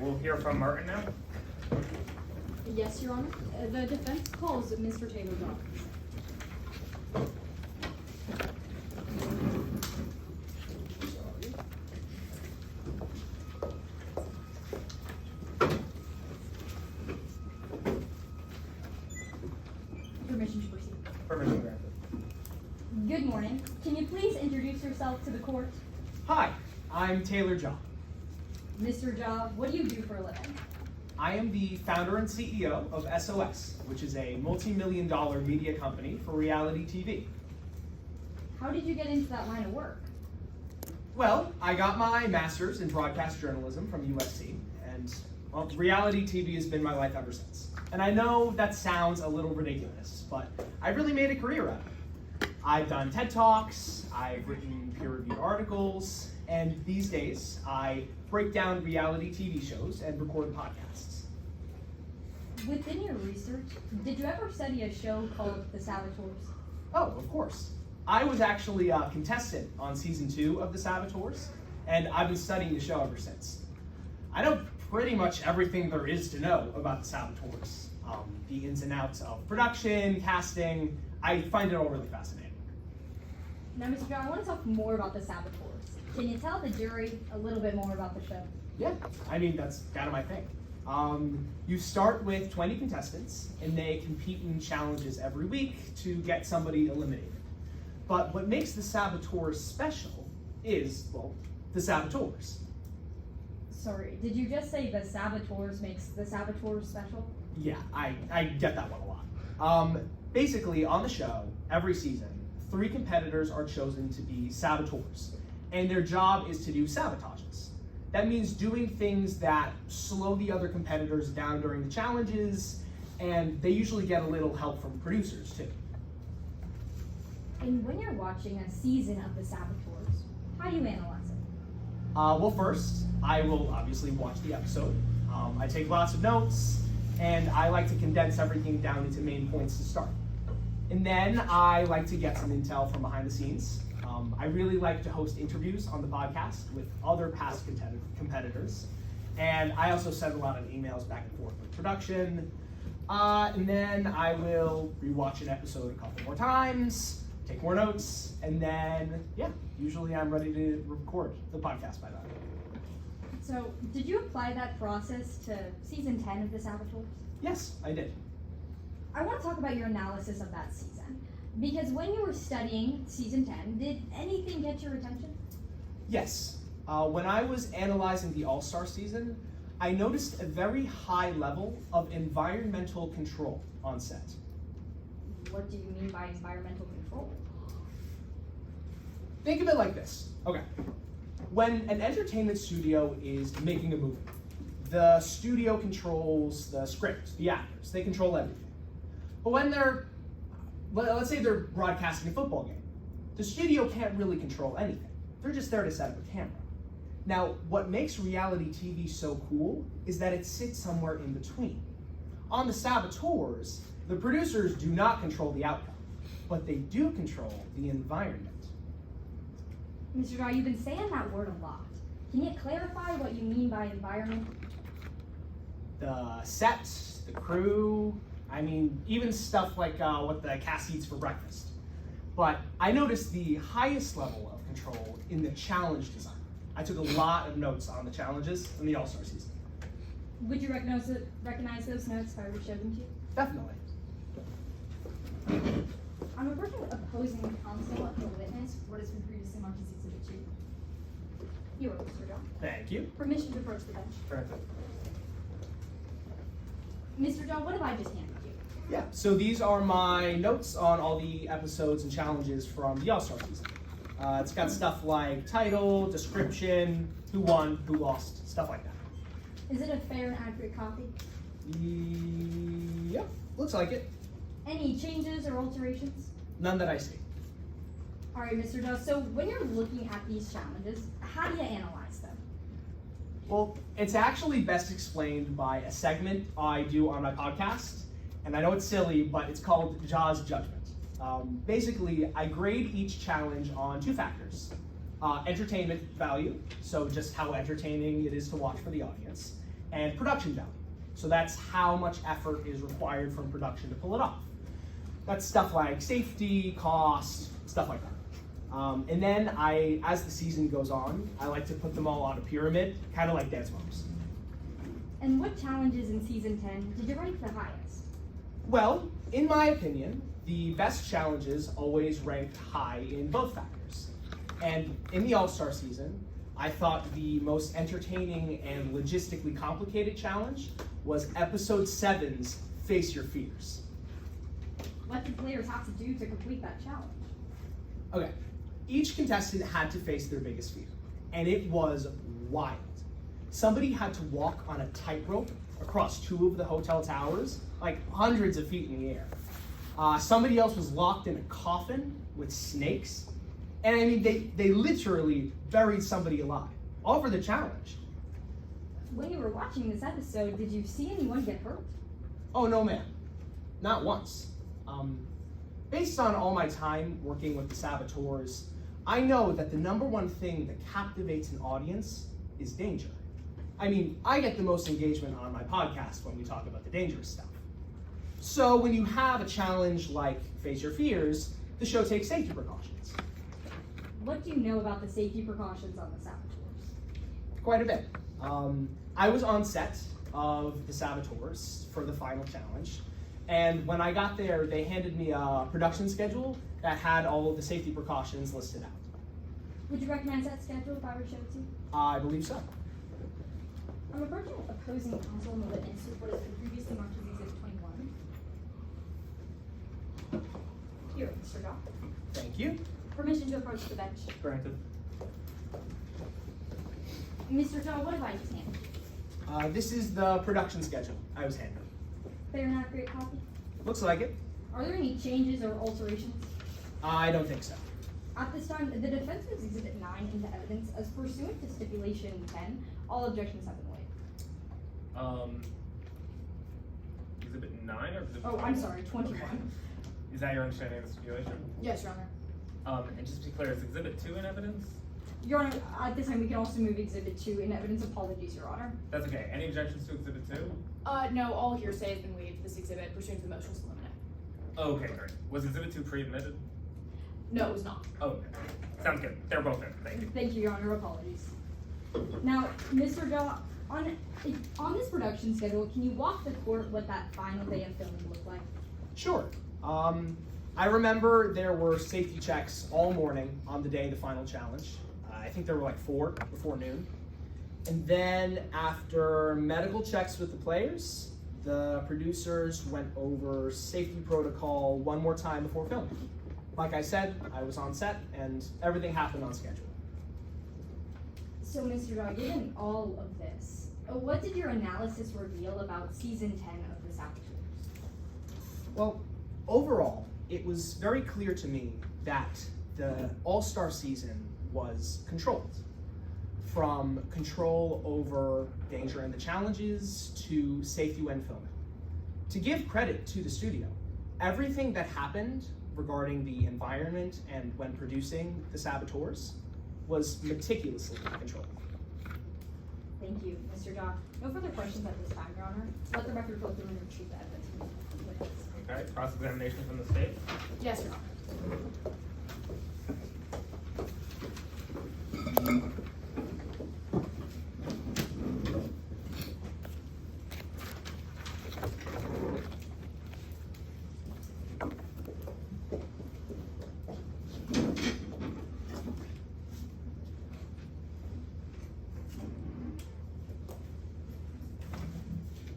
we'll hear from Martin now. Yes, Your Honor. The defense calls Mr. Taylor John. Permission to proceed. Permission granted. Good morning. Can you please introduce yourself to the court? Hi, I'm Taylor Jaw. Mr. Jaw, what do you do for a living? I am the founder and CEO of SOS, which is a multi-million-dollar media company for reality TV. How did you get into that line of work? Well, I got my master's in broadcast journalism from USC, and well, reality TV has been my life ever since. And I know that sounds a little ridiculous, but I really made a career out of it. I've done TED Talks, I've written peer-reviewed articles, and these days I break down reality TV shows and record podcasts. Within your research, did you ever study a show called The Saboteurs? Oh, of course. I was actually a contestant on season 2 of The Saboteurs, and I've been studying the show ever since. I know pretty much everything there is to know about The Saboteurs. The ins and outs of production, casting, I find it all really fascinating. Now, Mr. John, I want to talk more about The Saboteurs. Can you tell the jury a little bit more about the show? Yeah, I mean, that's kind of my thing. You start with 20 contestants, and they compete in challenges every week to get somebody eliminated. But what makes The Saboteurs special is, well, The Saboteurs. Sorry, did you just say The Saboteurs makes The Saboteurs special? Yeah, I get that one a lot. Basically, on the show, every season, 3 competitors are chosen to be saboteurs, and their job is to do sabotages. That means doing things that slow the other competitors down during the challenges, and they usually get a little help from producers, too. And when you're watching a season of The Saboteurs, how do you analyze it? Well, first, I will obviously watch the episode. I take lots of notes, and I like to condense everything down into main points to start. And then I like to get some intel from behind the scenes. I really like to host interviews on the podcast with other past competitors. And I also send a lot of emails back and forth with production. And then I will rewatch an episode a couple more times, take more notes, and then, yeah, usually I'm ready to record the podcast by then. So, did you apply that process to season 10 of The Saboteurs? Yes, I did. I want to talk about your analysis of that season. Because when you were studying season 10, did anything get your attention? Yes. When I was analyzing the All-Star season, I noticed a very high level of environmental control on set. What do you mean by environmental control? Think of it like this. Okay. When an entertainment studio is making a movie, the studio controls the script, the actors, they control everything. But when let's say they're broadcasting a football game, the studio can't really control anything. They're just there to set up a camera. Now, what makes reality TV so cool is that it sits somewhere in between. On The Saboteurs, the producers do not control the outcome, but they do control the environment. Mr. Draw, you've been saying that word a lot. Can you clarify what you mean by environment? The set, the crew, I mean, even stuff like what the cast eats for breakfast. But I noticed the highest level of control in the challenge design. I took a lot of notes on the challenges in the All-Star season. Would you recognize those notes if I were to show them to you? Definitely. I'm a person opposing counsel of the witness, what has been previously marked as Exhibit 2. You are, Mr. John. Thank you. Permission to approach the bench. Perfect. Mr. John, what have I just handed you? Yeah, so these are my notes on all the episodes and challenges from the All-Star season. It's got stuff like title, description, who won, who lost, stuff like that. Is it a fair and accurate copy? Yep, looks like it. Any changes or alterations? None that I see. All right, Mr. Doe, so when you're looking at these challenges, how do you analyze them? Well, it's actually best explained by a segment I do on my podcast, and I know it's silly, but it's called Jaw's Judgment. Basically, I grade each challenge on 2 factors. Entertainment value, so just how entertaining it is to watch for the audience, and production value. So that's how much effort is required from production to pull it off. That's stuff like safety, cost, stuff like that. And then as the season goes on, I like to put them all on a pyramid, kind of like dance moms. And what challenges in season 10 did you rank the highest? Well, in my opinion, the best challenges always ranked high in both factors. And in the All-Star season, I thought the most entertaining and logistically complicated challenge was Episode 7's Face Your Fears. What did players have to do to complete that challenge? Okay, each contestant had to face their biggest fear, and it was wild. Somebody had to walk on a tightrope across 2 of the hotel towers, like hundreds of feet in the air. Somebody else was locked in a coffin with snakes. And I mean, they literally buried somebody alive, all for the challenge. When you were watching this episode, did you see anyone get hurt? Oh, no, ma'am. Not once. Based on all my time working with the saboteurs, I know that the #1 thing that captivates an audience is danger. I mean, I get the most engagement on my podcast when we talk about the dangerous stuff. So when you have a challenge like Face Your Fears, the show takes safety precautions. What do you know about the safety precautions on the saboteurs? Quite a bit. I was on set of the saboteurs for the final challenge, and when I got there, they handed me a production schedule that had all of the safety precautions listed out. Would you recognize that schedule if I were to show it to you? I believe so. I'm approaching opposing counsel in the witness with what has been previously marked as Exhibit 21. Here, Mr. Doc. Thank you. Permission to approach the bench. Granted. Mr. Shaw, what have I just handed? This is the production schedule I was handed. Fair and accurate copy? Looks like it. Are there any changes or alterations? I don't think so. At this time, the defense moves Exhibit 9 into evidence as pursuant to Stipulation 10. All objections have been waived. Exhibit 9 or exhibit Oh, I'm sorry, 21. Okay. Is that your understanding of the stipulation? Yes, Your Honor. And just to be clear, is exhibit 2 in evidence? Your Honor, at this time, we can also move Exhibit 2 in evidence. Apologies, Your Honor. That's okay. Any objections to exhibit 2? No, all hearsay has been waived for this exhibit pursuant to the motions eliminate. Okay, great. Was exhibit 2 pre-admitted? No, it was not. Oh, okay. Sounds good. They're both in. Thank you. Thank you, Your Honor. Apologies. Now, Mr. Shaw, on this production schedule, can you walk the court what that final day of filming looked like? Sure. I remember there were safety checks all morning on the day of the final challenge. I think there were like 4 before noon. And then after medical checks with the players, the producers went over safety protocol one more time before filming. Like I said, I was on set and everything happened on schedule. So, Mr. Shaw, given all of this, what did your analysis reveal about season 10 of The Saboteurs? Well, overall, it was very clear to me that the All-Star season was controlled. From control over danger in the challenges to safety when filming. To give credit to the studio, everything that happened regarding the environment and when producing The Saboteurs was meticulously controlled. Thank you, Mr. Shaw. No further questions at this time, Your Honor. Let the record go through and retrieve the evidence from the witness. Okay. Cross-examination from the state. Yes, Your Honor.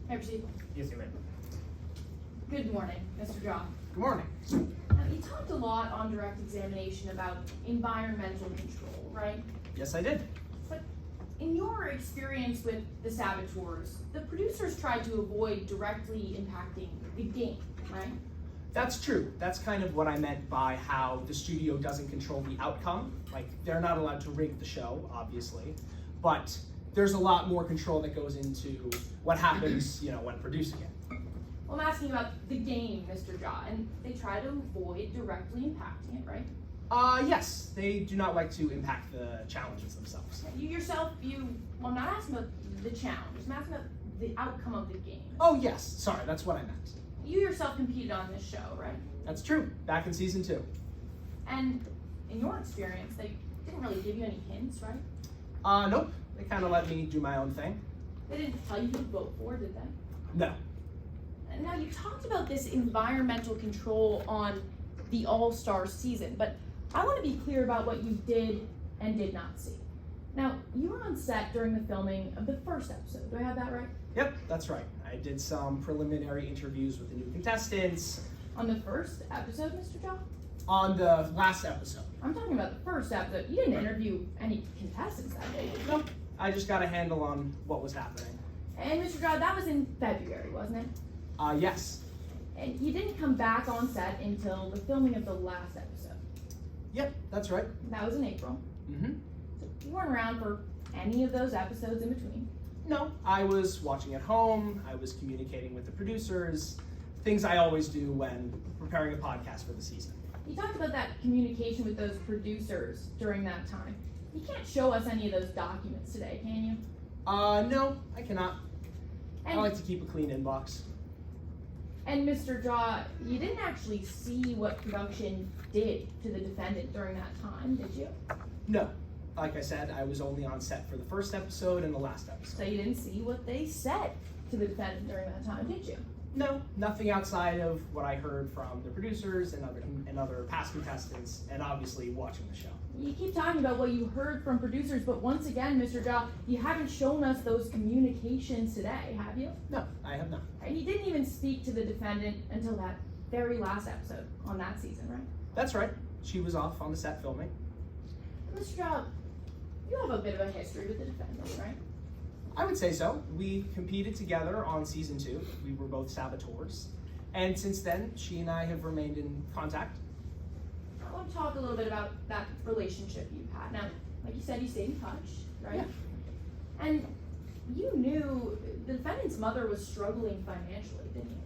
May I proceed? Yes, you may. Good morning, Mr. John. Good morning. Now, you talked a lot on direct examination about environmental control, right? Yes, I did. But in your experience with the saboteurs, the producers tried to avoid directly impacting the game, right? That's true. That's kind of what I meant by how the studio doesn't control the outcome. Like, they're not allowed to rig the show, obviously, but there's a lot more control that goes into what happens, when producing it. Well, I'm asking about the game, Mr. Jha, and they try to avoid directly impacting it, right? Yes, they do not like to impact the challenges themselves. You yourself, well, I'm not asking about the challenge, I'm asking about the outcome of the game. Oh yes, sorry, that's what I meant. You yourself competed on this show, right? That's true, back in season 2. And in your experience, they didn't really give you any hints, right? Nope, they kind of let me do my own thing. They didn't tell you who to vote for, did they? No. And now you talked about this environmental control on the All-Star season, but I want to be clear about what you did and did not see. Now, you were on set during the filming of the first episode. Do I have that right? Yep, that's right. I did some preliminary interviews with the new contestants. On the first episode, Mr. Jaw? On the last episode. I'm talking about the first episode. You didn't interview any contestants that day, did you? Nope, I just got a handle on what was happening. And Mr. Jaw, that was in February, wasn't it? Yes. And you didn't come back on set until the filming of the last episode. Yep, that's right. That was in April. Mm-hmm. So you weren't around for any of those episodes in between. No, I was watching at home, I was communicating with the producers, things I always do when preparing a podcast for the season. You talked about that communication with those producers during that time. You can't show us any of those documents today, can you? No, I cannot. I And, like to keep a clean inbox. and Mr. Jaw, you didn't actually see what production did to the defendant during that time, did you? No, like I said, I was only on set for the first episode and the last episode. So you didn't see what they said to the defendant during that time, did you? No, nothing outside of what I heard from the producers and other past contestants, and obviously watching the show. You keep talking about what you heard from producers, but once again, Mr. Jaw, you haven't shown us those communications today, have you? No, I have not. And you didn't even speak to the defendant until that very last episode on that season, right? That's right. She was off on the set filming. Mr. Jaw, you have a bit of a history with the defendant, right? I would say so. We competed together on season 2. We were both saboteurs. And since then, she and I have remained in contact. I want to talk a little bit about that relationship you've had. Now, like you said, you stayed in touch, right? Yeah. And you knew the defendant's mother was struggling financially, didn't you?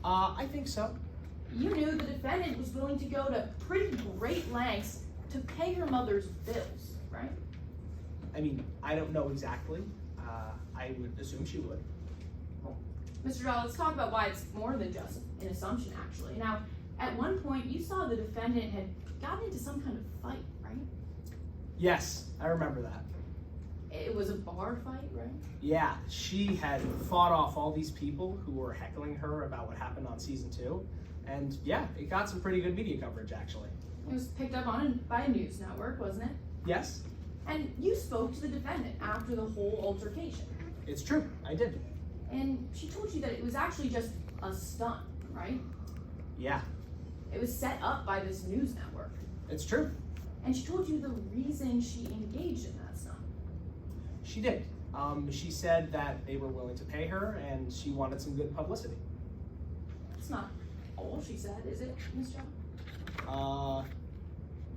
I think so. You knew the defendant was willing to go to pretty great lengths to pay her mother's bills, right? I mean, I don't know exactly. I would assume she would. Mr. Dahl, let's talk about why it's more than just an assumption, actually. Now, at one point, you saw the defendant had gotten into some kind of fight, right? Yes, I remember that. It was a bar fight, right? Yeah, she had fought off all these people who were heckling her about what happened on season 2. And yeah, it got some pretty good media coverage, actually. It was picked up on by a news network, wasn't it? Yes, And you spoke to the defendant after the whole altercation. it's true. I did. And she told you that it was actually just a stunt, right? Yeah, It was set up by this news network. it's true. And she told you the reason she engaged in that stunt. She did. She said that they were willing to pay her and she wanted some good publicity. That's not all she said, is it, Miss Jaw?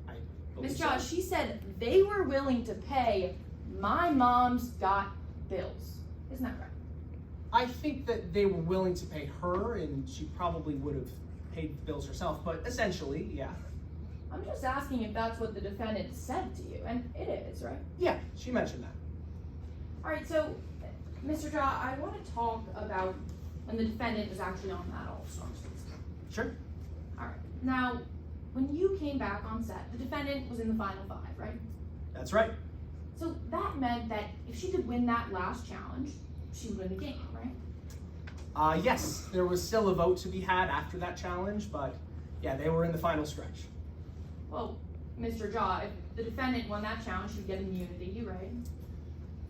I believe Miss so. Jaw, she said they were willing to pay my mom's got bills. Isn't that right? I think that they were willing to pay her and she probably would have paid the bills herself, but essentially, yeah. I'm just asking if that's what the defendant said to you, and it is, right? Yeah, she mentioned that. All right, so, Mr. Jaw, I want to talk about when the defendant was actually on that All-Star season. Sure. All right. Now, when you came back on set, the defendant was in the final 5, right? That's right. So that meant that if she could win that last challenge, she would win the game, right? Yes, there was still a vote to be had after that challenge, but yeah, they were in the final stretch. Well, Mr. Jaw, if the defendant won that challenge, she'd get immunity, right?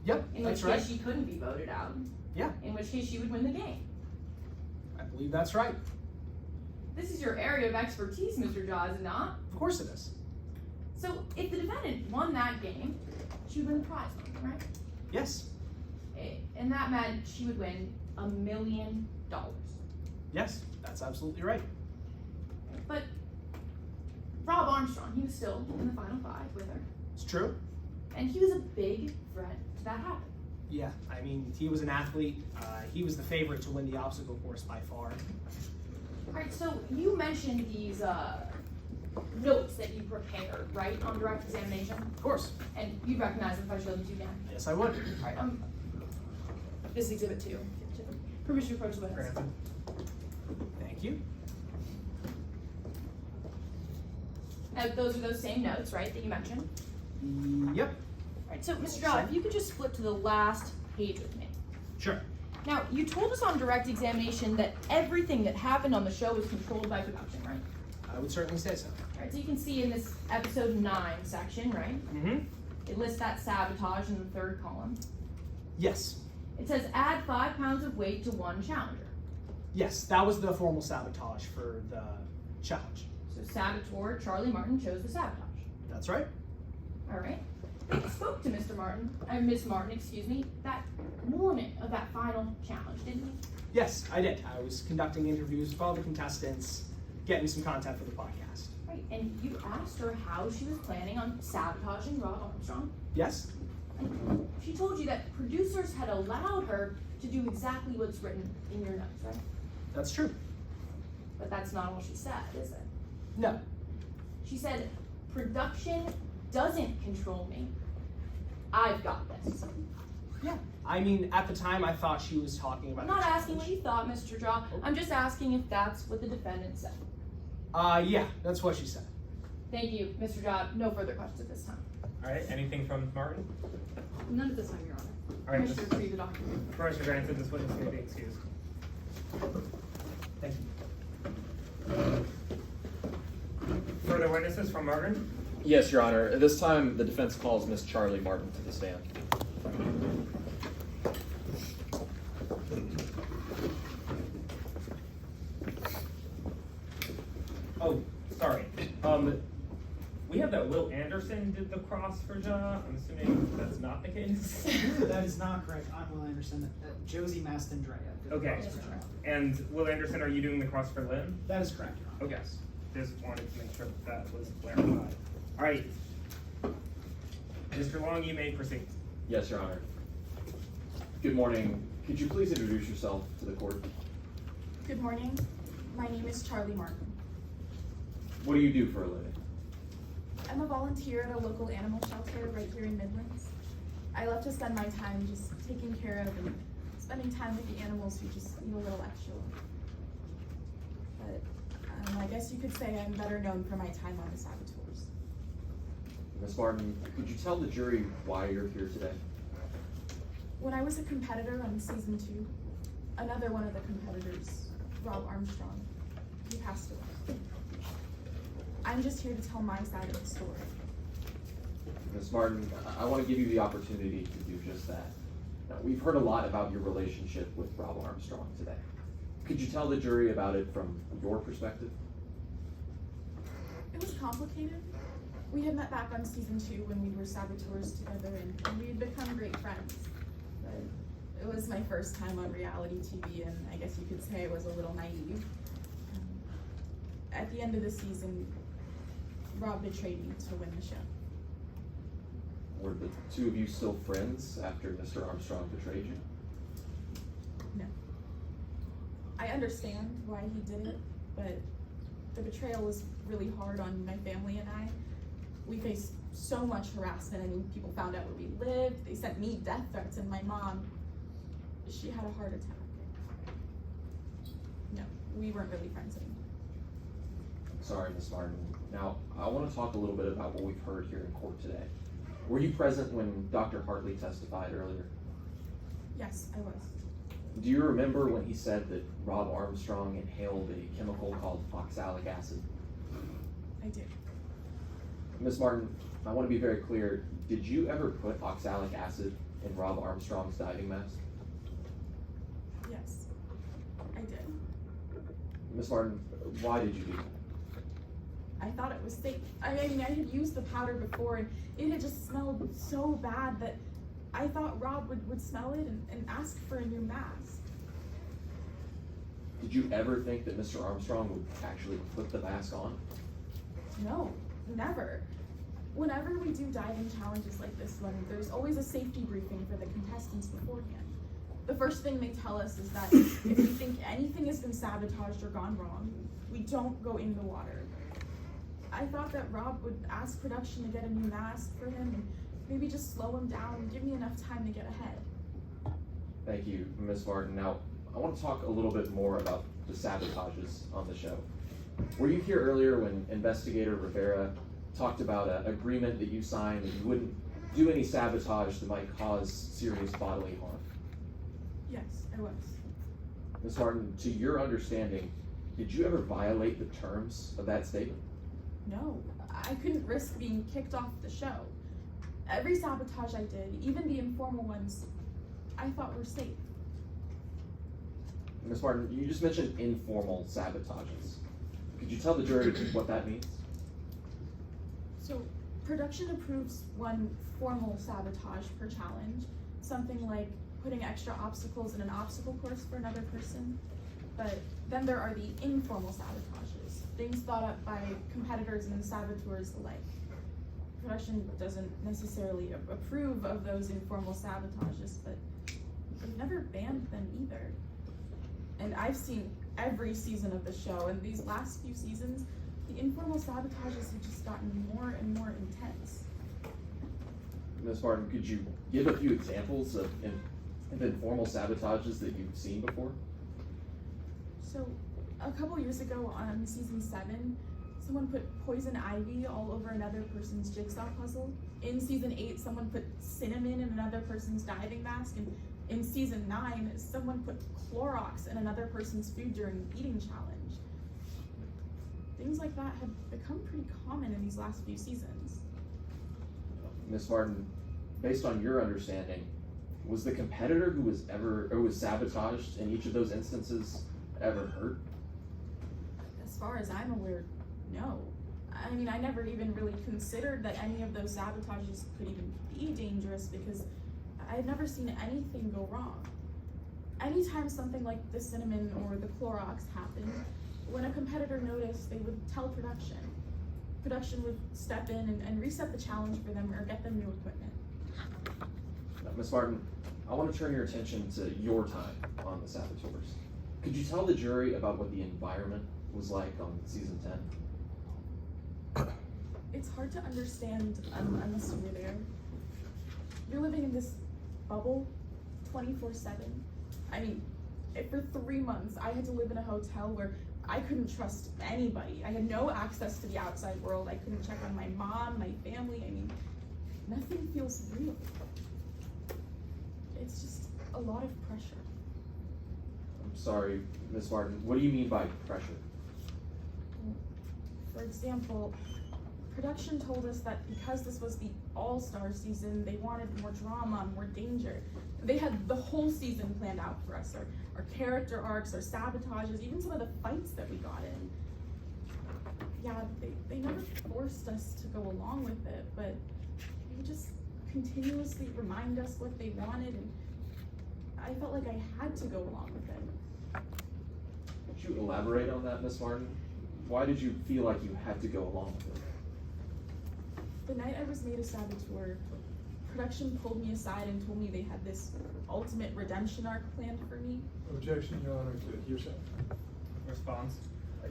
Yep, In that's which right. case she couldn't be voted out. Yeah. In which case she would win the game. I believe that's right. This is your area of expertise, Mr. Jaw, is it not? Of course it is. So if the defendant won that game, she would win the prize money, right? Yes. And that meant she would win $1 million. Yes, that's absolutely right. But Rob Armstrong, he was still in the final 5 with her. It's true. And he was a big threat to that happening. Yeah, I mean, he was an athlete. He was the favorite to win the obstacle course by far. Alright, so you mentioned these notes that you prepared, right, on direct examination? Of course. And you recognize them if I show them to you again. Yes, I would. Alright, This is Exhibit 2. Permission to approach the witness. Granted. Thank you. Those are those same notes, right, that you mentioned? Yep. All right, so Mr. Jaw, if you could just flip to the last page with me. Sure. Now, you told us on direct examination that everything that happened on the show was controlled by production, right? I would certainly say so. All right, so you can see in this episode 9 section, right? Mm-hmm. It lists that sabotage in the third column. Yes. It says add 5 pounds of weight to one challenger. Yes, that was the formal sabotage for the challenge. So saboteur Charlie Martin chose the sabotage. That's right. All right. You spoke to Miss Martin, excuse me, that morning of that final challenge, didn't you? Yes, I did. I was conducting interviews with all the contestants, getting some content for the podcast. Right, and you asked her how she was planning on sabotaging Rob Armstrong. Yes? And she told you that producers had allowed her to do exactly what's written in your notes, right? That's true. But that's not all she said, is it? No. She said, production doesn't control me. I've got this. Yeah. I mean, at the time, I thought she was talking about I'm not the asking what challenge. you thought, Mr. Jaw. I'm just asking if that's what the defendant said. Yeah, that's what she said. Thank you, Mr. Jaw. No further questions at this time. All right, anything from Martin? None at this time, Your Honor. All right, Commissioner, retrieve the document. permission granted, this witness may be excused. Thank you. Further witnesses from Martin? Yes, Your Honor. At this time, the defense calls Miss Charlie Martin to the stand. Oh, sorry. We have that Will Anderson did the cross for Ja. I'm assuming that's not the case. That is not correct. I'm Will Anderson. Josie Mastandrea. did the Okay. cross for trial. And Will Anderson, are you doing the cross for Lynn? That is correct, Your Honor. Okay. Just wanted to make sure that was clarified. All right. Mr. Long, you may proceed. Yes, Your Honor. Good morning. Could you please introduce yourself to the court? Good morning. My name is Charlie Martin. What do you do for a living? I'm a volunteer at a local animal shelter right here in Midlands. I love to spend my time just taking care of and spending time with the animals who just need a little extra love. But I guess you could say I'm better known for my time on the saboteurs. Miss Martin, could you tell the jury why you're here today? When I was a competitor on season 2, another one of the competitors, Rob Armstrong, he passed away. I'm just here to tell my side of the story. Miss Martin, I want to give you the opportunity to do just that. Now, we've heard a lot about your relationship with Rob Armstrong today. Could you tell the jury about it from your perspective? It was complicated. We had met back on season 2 when we were saboteurs together, and we had become great friends. But it was my first time on reality TV, and I guess you could say I was a little naive. At the end of the season, Rob betrayed me to win the show. Were the two of you still friends after Mr. Armstrong betrayed you? No. I understand why he did it, but the betrayal was really hard on my family and I. We faced so much harassment. I mean, people found out where we lived. They sent me death threats, and my mom, she had a heart attack. No, we weren't really friends anymore. Sorry, Miss Martin. Now, I want to talk a little bit about what we've heard here in court today. Were you present when Dr. Hartley testified earlier? Yes, I was. Do you remember when he said that Rob Armstrong inhaled a chemical called oxalic acid? I do. Miss Martin, I want to be very clear. Did you ever put oxalic acid in Rob Armstrong's diving mask? Yes, I did. Miss Martin, why did you do that? I thought it was safe. I mean, I had used the powder before, and it had just smelled so bad that I thought Rob would smell it and ask for a new mask. Did you ever think that Mr. Armstrong would actually put the mask on? No, never. Whenever we do diving challenges like this one, there's always a safety briefing for the contestants beforehand. The first thing they tell us is that if we think anything has been sabotaged or gone wrong, we don't go in the water. I thought that Rob would ask production to get a new mask for him and maybe just slow him down and give me enough time to get ahead. Thank you, Ms. Martin. Now, I want to talk a little bit more about the sabotages on the show. Were you here earlier when Investigator Rivera talked about an agreement that you signed that you wouldn't do any sabotage that might cause serious bodily harm? Yes, I was. Ms. Martin, to your understanding, did you ever violate the terms of that statement? No, I couldn't risk being kicked off the show. Every sabotage I did, even the informal ones, I thought were safe. Ms. Martin, you just mentioned informal sabotages. Could you tell the jury what that means? So, production approves one formal sabotage per challenge, something like putting extra obstacles in an obstacle course for another person. But then there are the informal sabotages, things thought up by competitors and saboteurs alike. Production doesn't necessarily approve of those informal sabotages, but they've never banned them either. And I've seen every season of the show, and these last few seasons, the informal sabotages have just gotten more and more intense. Ms. Martin, could you give a few examples of informal sabotages that you've seen before? So, a couple years ago on season 7, someone put poison ivy all over another person's jigsaw puzzle. In season 8, someone put cinnamon in another person's diving mask. And in season 9, someone put Clorox in another person's food during the eating challenge. Things like that have become pretty common in these last few seasons. Ms. Martin, based on your understanding, was the competitor who was sabotaged in each of those instances ever hurt? As far as I'm aware, no. I mean, I never even really considered that any of those sabotages could even be dangerous because I had never seen anything go wrong. Anytime something like the cinnamon or the Clorox happened, when a competitor noticed, they would tell production. Production would step in and reset the challenge for them or get them new equipment. Ms. Martin, I want to turn your attention to your time on the saboteurs. Could you tell the jury about what the environment was like on season 10? It's hard to understand unless you were there. You're living in this bubble 24/7. I mean, for 3 months, I had to live in a hotel where I couldn't trust anybody. I had no access to the outside world. I couldn't check on my mom, my family. I mean, nothing feels real. It's just a lot of pressure. I'm sorry, Ms. Martin, what do you mean by pressure? For example, production told us that because this was the all-star season, they wanted more drama, more danger. They had the whole season planned out for us, our character arcs, our sabotages, even some of the fights that we got in. Yeah, they never forced us to go along with it, but they would just continuously remind us what they wanted, and I felt like I had to go along with it. Could you elaborate on that, Ms. Martin? Why did you feel like you had to go along with it? The night I was made a saboteur, production pulled me aside and told me they had this ultimate redemption arc planned for me. Objection, Your Honor, to hearsay. Response?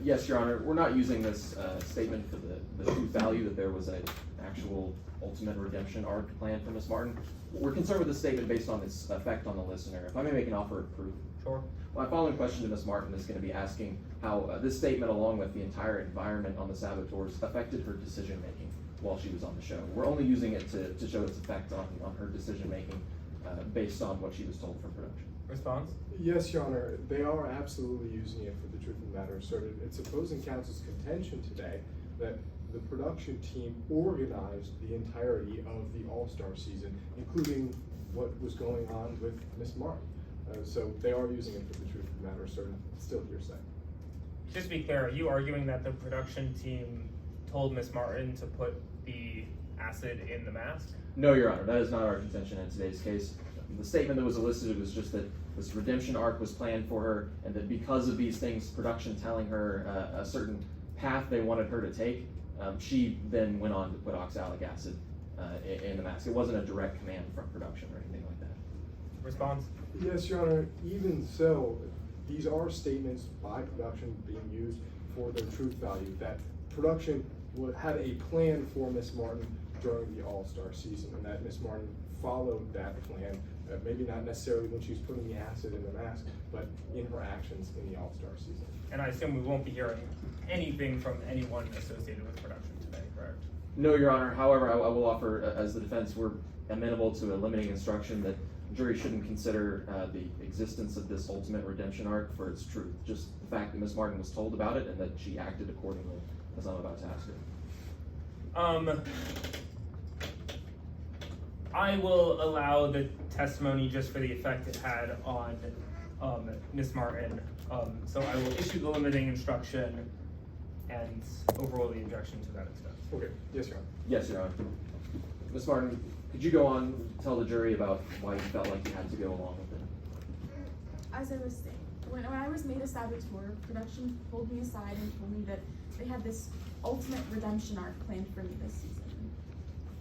Yes, Your Honor, we're not using this statement for the truth value that there was an actual ultimate redemption arc plan for Ms. Martin. We're concerned with the statement based on its effect on the listener. If I may make an offer of proof. Sure. My following question to Ms. Martin is going to be asking how this statement, along with the entire environment on the saboteurs, affected her decision-making while she was on the show. We're only using it to show its effect on her decision-making based on what she was told from production. Response? Yes, Your Honor, they are absolutely using it for the truth of the matter asserted. It's opposing counsel's contention today that the production team organized the entirety of the All-Star season, including what was going on with Miss Martin. So they are using it for the truth of the matter asserted. It's still hearsay. Just to be clear, are you arguing that the production team told Miss Martin to put the acid in the mask? No, Your Honor, that is not our contention in today's case. The statement that was elicited was just that this redemption arc was planned for her, and that because of these things, production telling her a certain path they wanted her to take, she then went on to put oxalic acid in the mask. It wasn't a direct command from production or anything like that. Response? Yes, Your Honor, even so, these are statements by production being used for their truth value, that production had a plan for Miss Martin during the All-Star season, and that Miss Martin followed that plan, maybe not necessarily when she was putting the acid in the mask, but in her actions in the All-Star season. And I assume we won't be hearing anything from anyone associated with production today, correct? No, Your Honor. However, I will offer, as the defense, we're amenable to a limiting instruction that the jury shouldn't consider the existence of this ultimate redemption arc for its truth. Just the fact that Ms. Martin was told about it and that she acted accordingly, as I'm about to ask her. I will allow the testimony just for the effect it had on Ms. Martin. So I will issue the limiting instruction and overrule the objection to that extent. Okay, yes, Your Honor. Yes, Your Honor. Ms. Martin, could you go on, tell the jury about why you felt like you had to go along with it? As I was saying, when I was made a saboteur, production pulled me aside and told me that they had this ultimate redemption arc planned for me this season.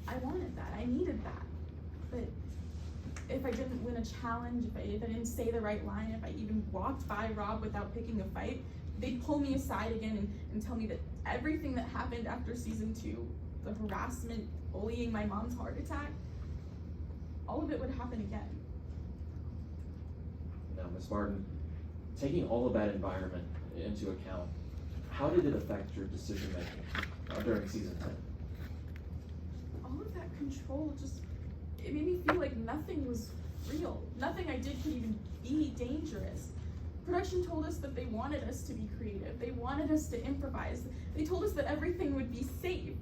I wanted that. I needed that. But if I didn't win a challenge, if I didn't say the right line, if I even walked by Rob without picking a fight, they'd pull me aside again and tell me that everything that happened after season 2, the harassment, bullying, my mom's heart attack, all of it would happen again. Now, Ms. Martin, taking all of that environment into account, how did it affect your decision-making during season 10? All of that control it made me feel like nothing was real. Nothing I did could even be dangerous. Production told us that they wanted us to be creative. They wanted us to improvise. They told us that everything would be safe.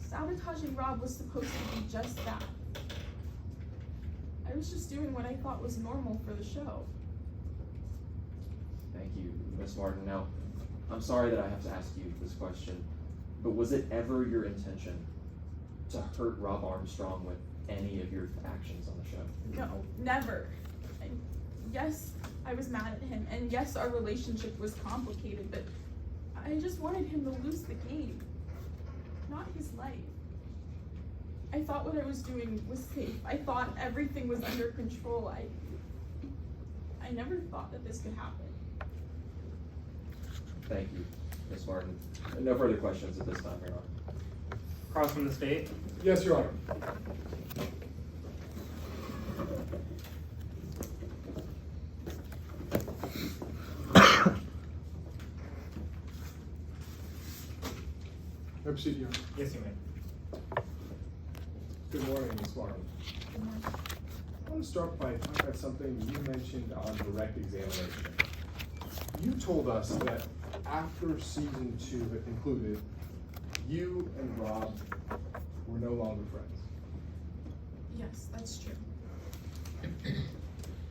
Sabotaging Rob was supposed to be just that. I was just doing what I thought was normal for the show. Thank you, Ms. Martin. Now, I'm sorry that I have to ask you this question, but was it ever your intention to hurt Rob Armstrong with any of your actions on the show? No, never. And yes, I was mad at him, and yes, our relationship was complicated, but I just wanted him to lose the game, not his life. I thought what I was doing was safe. I thought everything was under control. I never thought that this could happen. Thank you, Ms. Martin. No further questions at this time, Your Honor. Cross from the state. Yes, Your Honor. May I proceed, Your Honor? Yes, you may. Good morning, Ms. Martin. I want to start by talking about something you mentioned on direct examination. You told us that after season 2 had concluded, you and Rob were no longer friends. Yes, that's true.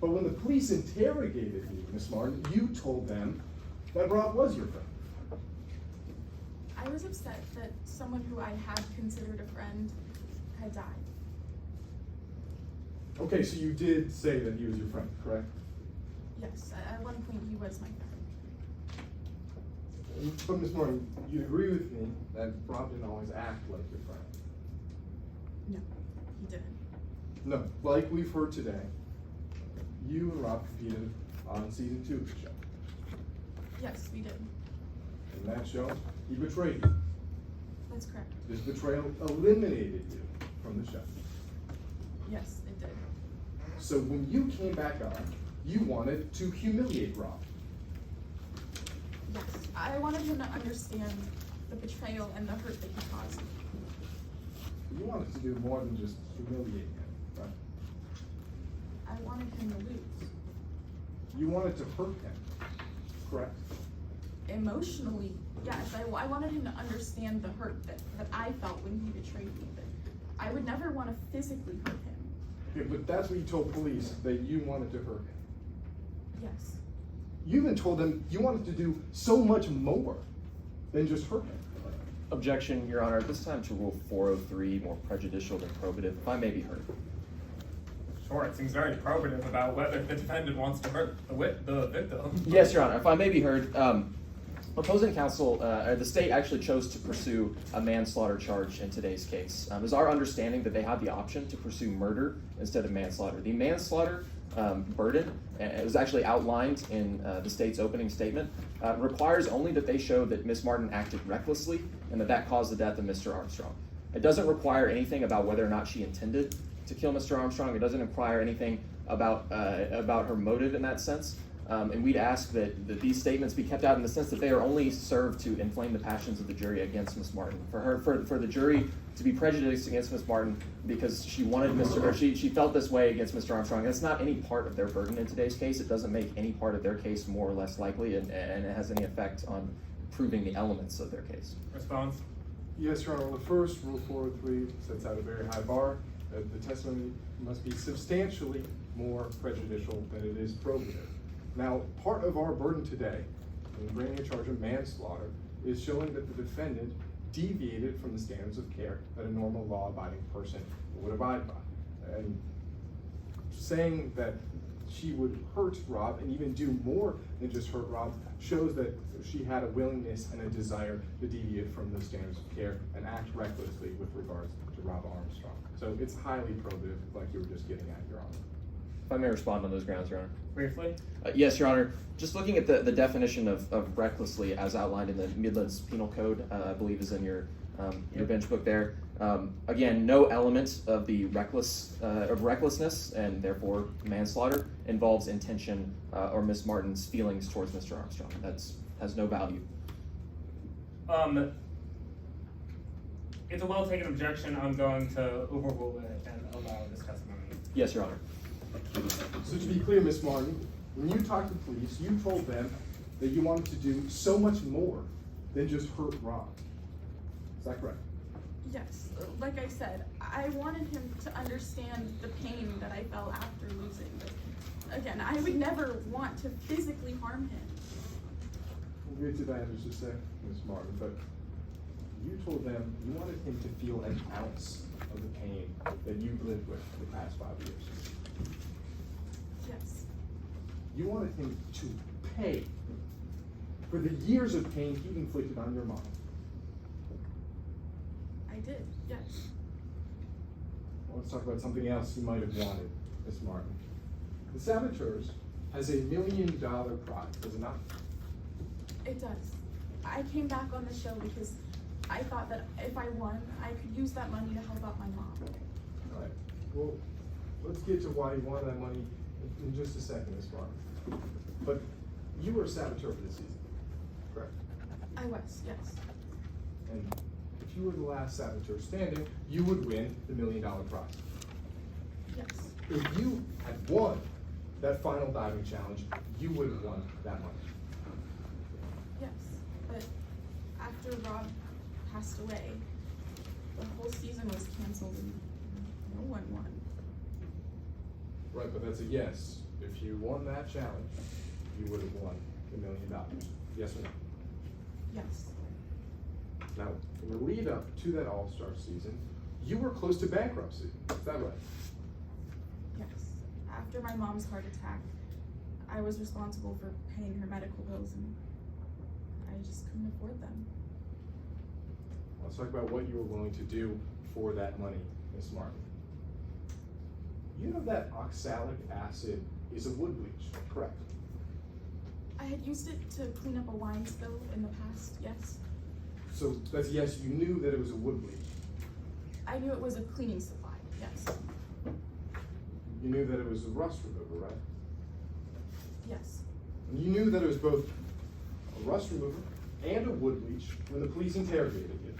But when the police interrogated you, Miss Martin, you told them that Rob was your friend. I was upset that someone who I had considered a friend had died. Okay, so you did say that he was your friend, correct? Yes, at one point he was my friend. But Miss Martin, you agree with me that Rob didn't always act like your friend. No, he didn't. No, like we've heard today, you and Rob competed on season 2 of the show. Yes, we did. In that show, he betrayed you. That's correct. This betrayal eliminated you from the show. Yes, it did. So when you came back on, you wanted to humiliate Rob. Yes, I wanted him to understand the betrayal and the hurt that he caused me. You wanted to do more than just humiliate him, right? I wanted him to lose. You wanted to hurt him, correct? Emotionally, yes, I wanted him to understand the hurt that I felt when he betrayed me, but I would never want to physically hurt him. Okay, but that's what you told police, that you wanted to hurt him. Yes. You even told them you wanted to do so much more than just hurt him. Objection, Your Honor. At this time to Rule 403, more prejudicial than probative, if I may be heard. Sure, it seems very probative about whether the defendant wants to hurt the victim. Yes, Your Honor. If I may be heard, opposing counsel, the state actually chose to pursue a manslaughter charge in today's case. It's our understanding that they had the option to pursue murder instead of manslaughter. The manslaughter burden, it was actually outlined in the state's opening statement, requires only that they show that Ms. Martin acted recklessly and that caused the death of Mr. Armstrong. It doesn't require anything about whether or not she intended to kill Mr. Armstrong. It doesn't inquire anything about her motive in that sense. And we'd ask that these statements be kept out in the sense that they are only served to inflame the passions of the jury against Miss Martin. For the jury to be prejudiced against Miss Martin because she felt this way against Mr. Armstrong, that's not any part of their burden in today's case. It doesn't make any part of their case more or less likely, and it has any effect on proving the elements of their case. Response? Yes, Your Honor. Well, the first, Rule 403 sets out a very high bar. The testimony must be substantially more prejudicial than it is probative. Now, part of our burden today in bringing a charge of manslaughter is showing that the defendant deviated from the standards of care that a normal law-abiding person would abide by. And saying that she would hurt Rob and even do more than just hurt Rob shows that she had a willingness and a desire to deviate from the standards of care and act recklessly with regards to Rob Armstrong. So it's highly probative, like you were just getting at, Your Honor. If I may respond on those grounds, Your Honor. Briefly? Yes, Your Honor. Just looking at the definition of recklessly as outlined in the Midlands Penal Code, I believe is in your bench book there. Again, no element of the recklessness and therefore manslaughter involves intention or Miss Martin's feelings towards Mr. Armstrong. Has no value. It's a well-taken objection. I'm going to overrule it and allow this testimony. Yes, Your Honor. So to be clear, Miss Martin, when you talked to police, you told them that you wanted to do so much more than just hurt Rob. Is that correct? Yes, like I said, I wanted him to understand the pain that I felt after losing. But again, I would never want to physically harm him. We'll get to that in just a sec, Miss Martin, but you told them you wanted him to feel an ounce of the pain that you've lived with for the past 5 years. Yes. You wanted him to pay for the years of pain he inflicted on your mom. I did, yes. Well, let's talk about something else you might have wanted, Miss Martin. The Saboteurs has $1 million prize, does it not? It does. I came back on the show because I thought that if I won, I could use that money to help out my mom. All right. Well, let's get to why you wanted that money in just a second, Miss Martin. But you were a saboteur for this season, correct? I was, yes. And if you were the last saboteur standing, you would win the $1 million prize. Yes. If you had won that final diving challenge, you would have won that money. Yes. But after Rob passed away, the whole season was canceled and no one won. Right, but that's a yes. If you won that challenge, you would have won the $1 million. Yes or no? Yes. Now, in the lead up to that All-Star season, you were close to bankruptcy. Is that right? Yes. After my mom's heart attack, I was responsible for paying her medical bills and I just couldn't afford them. Let's talk about what you were willing to do for that money, Miss Martin. You know that oxalic acid is a wood bleach, correct? I had used it to clean up a wine spill in the past, yes. So that's yes, you knew that it was a wood bleach. I knew it was a cleaning supply, yes. You knew that it was a rust remover, right? Yes. And you knew that it was both a rust remover and a wood bleach when the police interrogated you.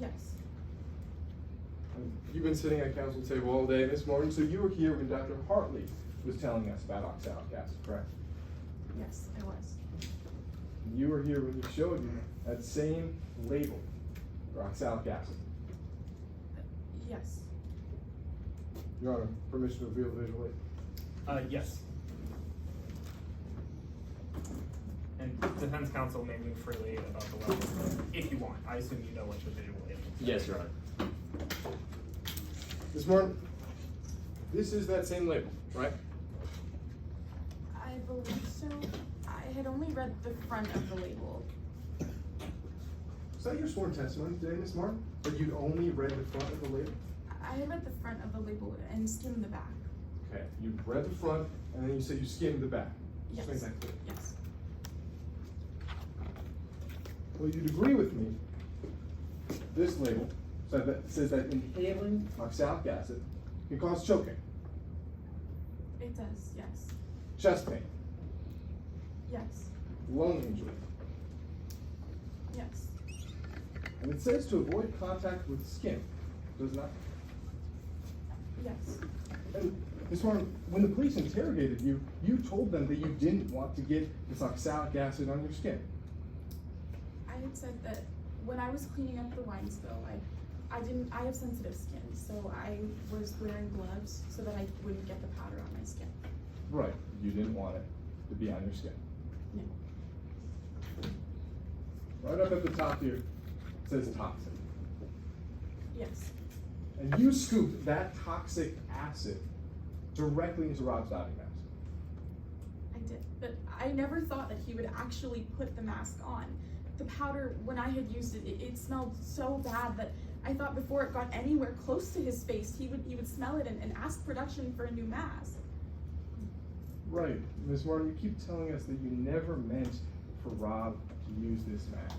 Yes. And you've been sitting at council table all day, Miss Martin, so you were here when Dr. Hartley was telling us about oxalic acid, correct? Yes, I was. You were here when he showed you that same label for oxalic acid. Yes. Your Honor, permission to reveal visually? Yes. And defense counsel may move freely about the levels if you want. I assume you know what the visual is. Yes, Your Honor. Ms. Martin, this is that same label, right? I believe so. I had only read the front of the label. Is that your sworn testimony today, Ms. Martin? That you'd only read the front of the label? I had read the front of the label and skimmed the back. Okay, you read the front, and then you said you skimmed the back. Yes. Just make that clear. Yes. Well, you'd agree with me, this label says that inhaling oxalic acid can cause choking, It does, yes. chest pain, Yes. lung injury. Yes. And it says to avoid contact with skin, does it not? Yes. And Ms. Warren, when the police interrogated you, you told them that you didn't want to get this oxalic acid on your skin. I had said that when I was cleaning up the wine spill, I have sensitive skin, so I was wearing gloves so that I wouldn't get the powder on my skin. Right. You didn't want it to be on your skin. No. Right up at the top here, it says toxic. Yes. And you scooped that toxic acid directly into Rob's diving mask. I did, but I never thought that he would actually put the mask on. The powder, when I had used it, it smelled so bad that I thought before it got anywhere close to his face, he would smell it and ask production for a new mask. Right. Ms. Martin, you keep telling us that you never meant for Rob to use this mask.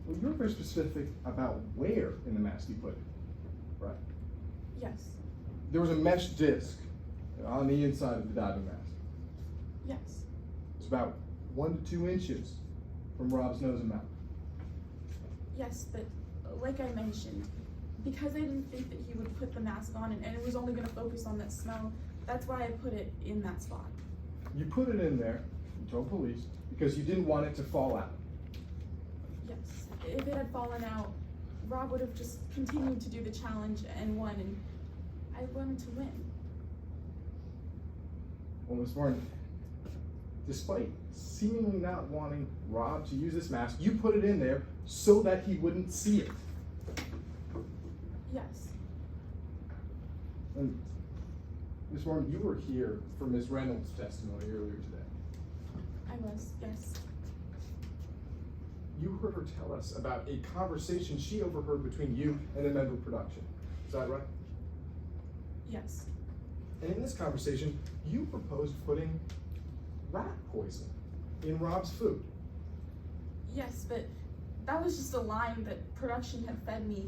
Well, you're very specific about where in the mask you put it. Right. Yes. There was a mesh disc on the inside of the diving mask. Yes. It's about 1 to 2 inches from Rob's nose and mouth. Yes, but like I mentioned, because I didn't think that he would put the mask on and it was only going to focus on that smell, that's why I put it in that spot. You put it in there, you told police, because you didn't want it to fall out. Yes. If it had fallen out, Rob would have just continued to do the challenge and won, and I wanted to win. Well, Ms. Martin, despite seemingly not wanting Rob to use this mask, you put it in there so that he wouldn't see it. Yes. And Ms. Martin, you were here for Ms. Reynolds' testimony earlier today. I was, yes. You heard her tell us about a conversation she overheard between you and a member of production. Is that right? Yes. And in this conversation, you proposed putting rat poison in Rob's food. Yes, but that was just a line that production had fed me.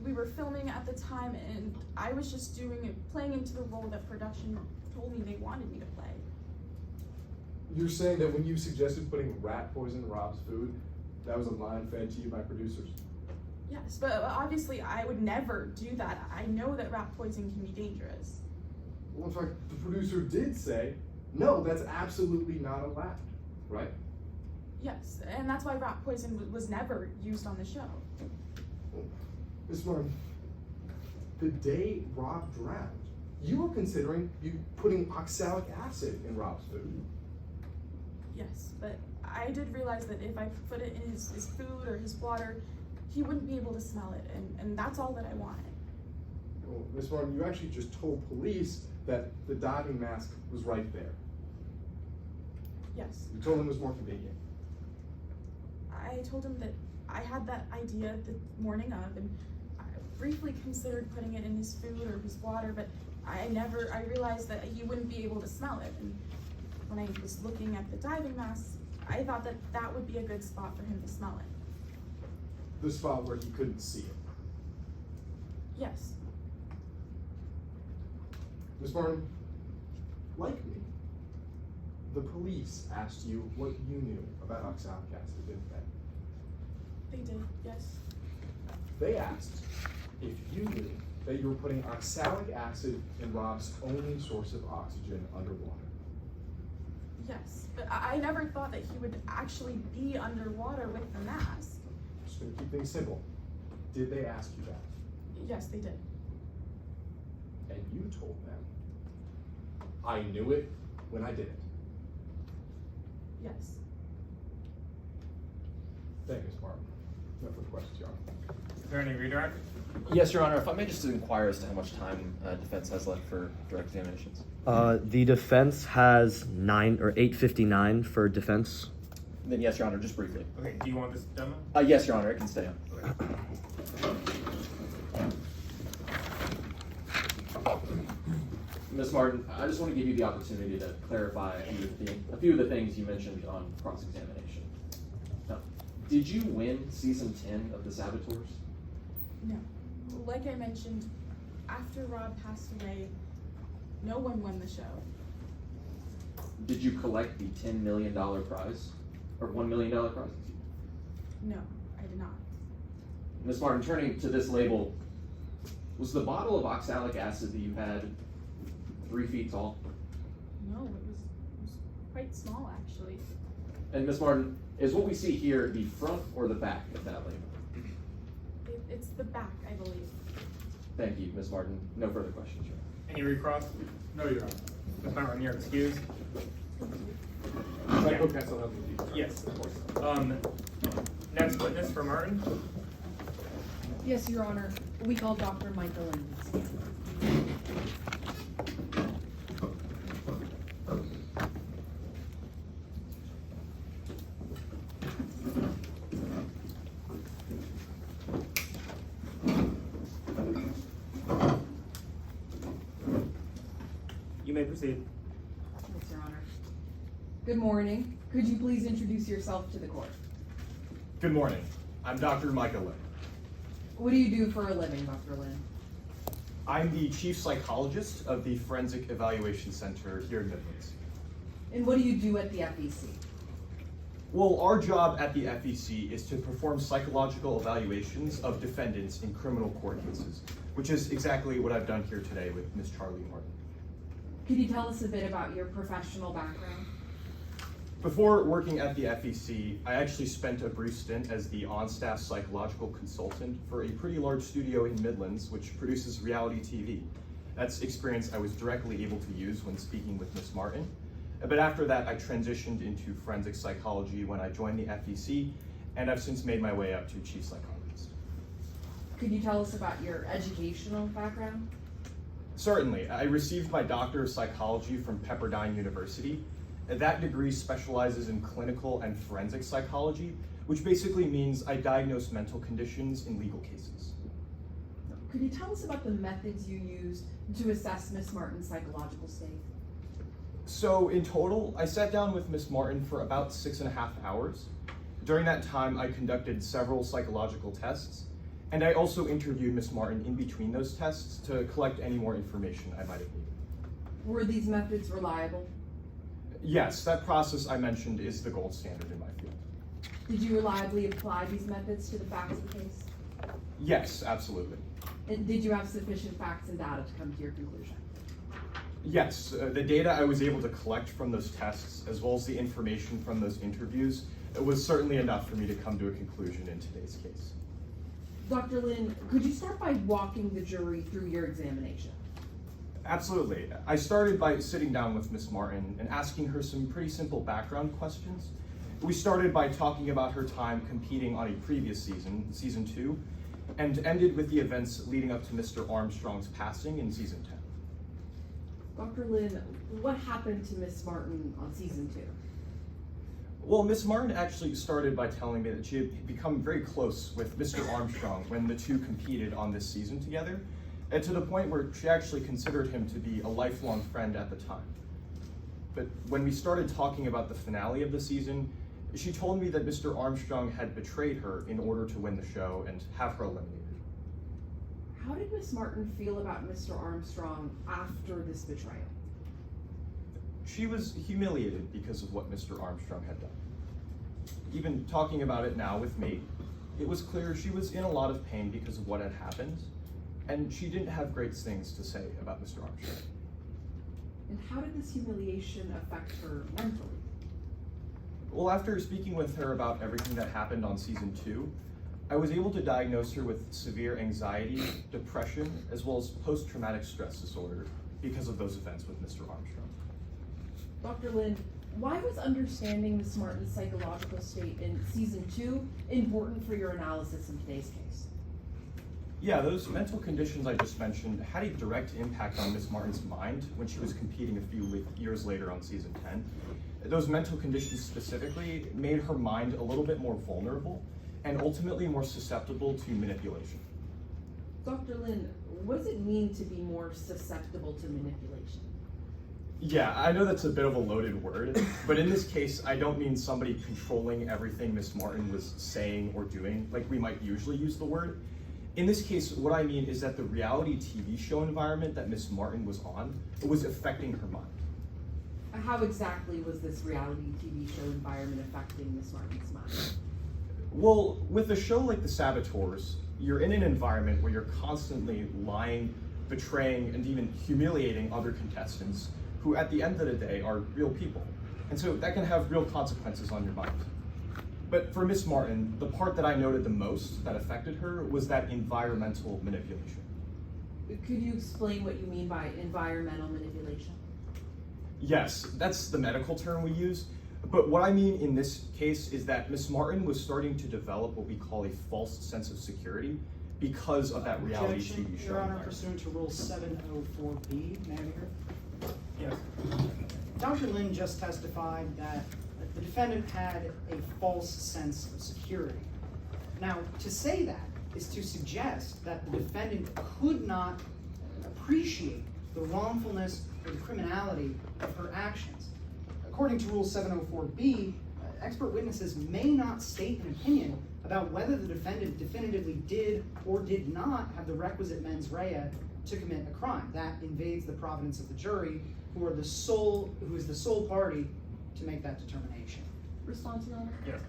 We were filming at the time and I was just playing into the role that production told me they wanted me to play. You're saying that when you suggested putting rat poison in Rob's food, that was a line fed to you by producers? Yes, but obviously I would never do that. I know that rat poison can be dangerous. Well, in fact, the producer did say, no, that's absolutely not allowed, right? Yes, and that's why rat poison was never used on the show. Ms. Martin, the day Rob drowned, you were considering putting oxalic acid in Rob's food. Yes, but I did realize that if I put it in his food or his water, he wouldn't be able to smell it, and that's all that I wanted. Well, Ms. Martin, you actually just told police that the diving mask was right there. Yes. You told him it was more convenient. I told him that I had that idea the morning of, and I briefly considered putting it in his food or his water, but I realized that he wouldn't be able to smell it. And when I was looking at the diving mask, I thought that that would be a good spot for him to smell it. The spot where he couldn't see it. Yes. Ms. Martin, like me, the police asked you what you knew about oxalic acid, didn't they? They did, yes. They asked if you knew that you were putting oxalic acid in Rob's only source of oxygen underwater. Yes, but I never thought that he would actually be underwater with the mask. Just gonna keep things simple. Did they ask you that? Yes, they did. And you told them, I knew it when I did it. Yes. Thank you, Ms. Martin. No further questions, Your Honor. Is there any redirect? Yes, Your Honor, if I may just inquire as to how much time defense has left for direct examinations. The defense has 8:59 for defense. Then yes, Your Honor, just briefly. Okay, do you want this demo? Yes, Your Honor, it can stay on. Ms. Martin, I just want to give you the opportunity to clarify a few of the things you mentioned on cross-examination. Now, did you win season 10 of The Saboteurs? No. Like I mentioned, after Rob passed away, no one won the show. Did you collect the $10 million prize? Or $1 million prize? No, I did not. Ms. Martin, turning to this label, was the bottle of oxalic acid that you had 3 feet tall? No, it was quite small actually. And Ms. Martin, is what we see here the front or the back of that label? It's the back, I believe. Thank you, Ms. Martin. No further questions, Your Honor. Any recross? No, Your Honor. Ms. Martin, you're excused. Psycho counsel have the details. Yes, of course. Next witness for Martin. Yes, Your Honor. We call Dr. Michael in. You may proceed. Yes, Your Honor. Good morning. Could you please introduce yourself to the court? Good morning. I'm Dr. Michael Lin. What do you do for a living, Dr. Lin? I'm the chief psychologist of the Forensic Evaluation Center here in Midlands. And what do you do at the FEC? Well, our job at the FEC is to perform psychological evaluations of defendants in criminal court cases, which is exactly what I've done here today with Ms. Charlie Martin. Could you tell us a bit about your professional background? Before working at the FEC, I actually spent a brief stint as the on-staff psychological consultant for a pretty large studio in Midlands, which produces reality TV. That's experience I was directly able to use when speaking with Ms. Martin. But after that, I transitioned into forensic psychology when I joined the FEC, and I've since made my way up to chief psychologist. Could you tell us about your educational background? Certainly. I received my Doctor of Psychology from Pepperdine University. That degree specializes in clinical and forensic psychology, which basically means I diagnose mental conditions in legal cases. Could you tell us about the methods you used to assess Ms. Martin's psychological state? So in total, I sat down with Ms. Martin for about 6.5 hours. During that time, I conducted several psychological tests, and I also interviewed Ms. Martin in between those tests to collect any more information I might have needed. Were these methods reliable? Yes, that process I mentioned is the gold standard in my field. Did you reliably apply these methods to the facts of the case? Yes, absolutely. And did you have sufficient facts and data to come to your conclusion? Yes, the data I was able to collect from those tests, as well as the information from those interviews, it was certainly enough for me to come to a conclusion in today's case. Dr. Lin, could you start by walking the jury through your examination? Absolutely. I started by sitting down with Ms. Martin and asking her some pretty simple background questions. We started by talking about her time competing on a previous season, season 2, and ended with the events leading up to Mr. Armstrong's passing in season 10. Dr. Lin, what happened to Ms. Martin on season 2? Well, Ms. Martin actually started by telling me that she had become very close with Mr. Armstrong when the two competed on this season together, and to the point where she actually considered him to be a lifelong friend at the time. But when we started talking about the finale of the season, she told me that Mr. Armstrong had betrayed her in order to win the show and have her eliminated. How did Ms. Martin feel about Mr. Armstrong after this betrayal? She was humiliated because of what Mr. Armstrong had done. Even talking about it now with me, it was clear she was in a lot of pain because of what had happened, and she didn't have great things to say about Mr. Armstrong. And how did this humiliation affect her mentally? Well, after speaking with her about everything that happened on season 2, I was able to diagnose her with severe anxiety, depression, as well as post-traumatic stress disorder because of those events with Mr. Armstrong. Dr. Lin, why was understanding Ms. Martin's psychological state in season 2 important for your analysis in today's case? Yeah, those mental conditions I just mentioned had a direct impact on Ms. Martin's mind when she was competing a few years later on season 10. Those mental conditions specifically made her mind a little bit more vulnerable and ultimately more susceptible to manipulation. Dr. Lin, what does it mean to be more susceptible to manipulation? Yeah, I know that's a bit of a loaded word, but in this case, I don't mean somebody controlling everything Ms. Martin was saying or doing, like we might usually use the word. In this case, what I mean is that the reality TV show environment that Miss Martin was on was affecting her mind. How exactly was this reality TV show environment affecting Miss Martin's mind? Well, with a show like The Saboteurs, you're in an environment where you're constantly lying, betraying, and even humiliating other contestants who at the end of the day are real people. And so that can have real consequences on your mind. But for Miss Martin, the part that I noted the most that affected her was that environmental manipulation. Could you explain what you mean by environmental manipulation? Yes, that's the medical term we use. But what I mean in this case is that Miss Martin was starting to develop what we call a false sense of security because of that reality Objection, TV show. Your Honor, environment. pursuant to Rule 704B, may I be heard? Yes. Dr. Lin just testified that the defendant had a false sense of security. Now, to say that is to suggest that the defendant could not appreciate the wrongfulness or the criminality of her actions. According to Rule 704B, expert witnesses may not state an opinion about whether the defendant definitively did or did not have the requisite mens rea to commit a crime. That invades the province of the jury, who is the sole party to make that determination. Response, Your Honor? Yes.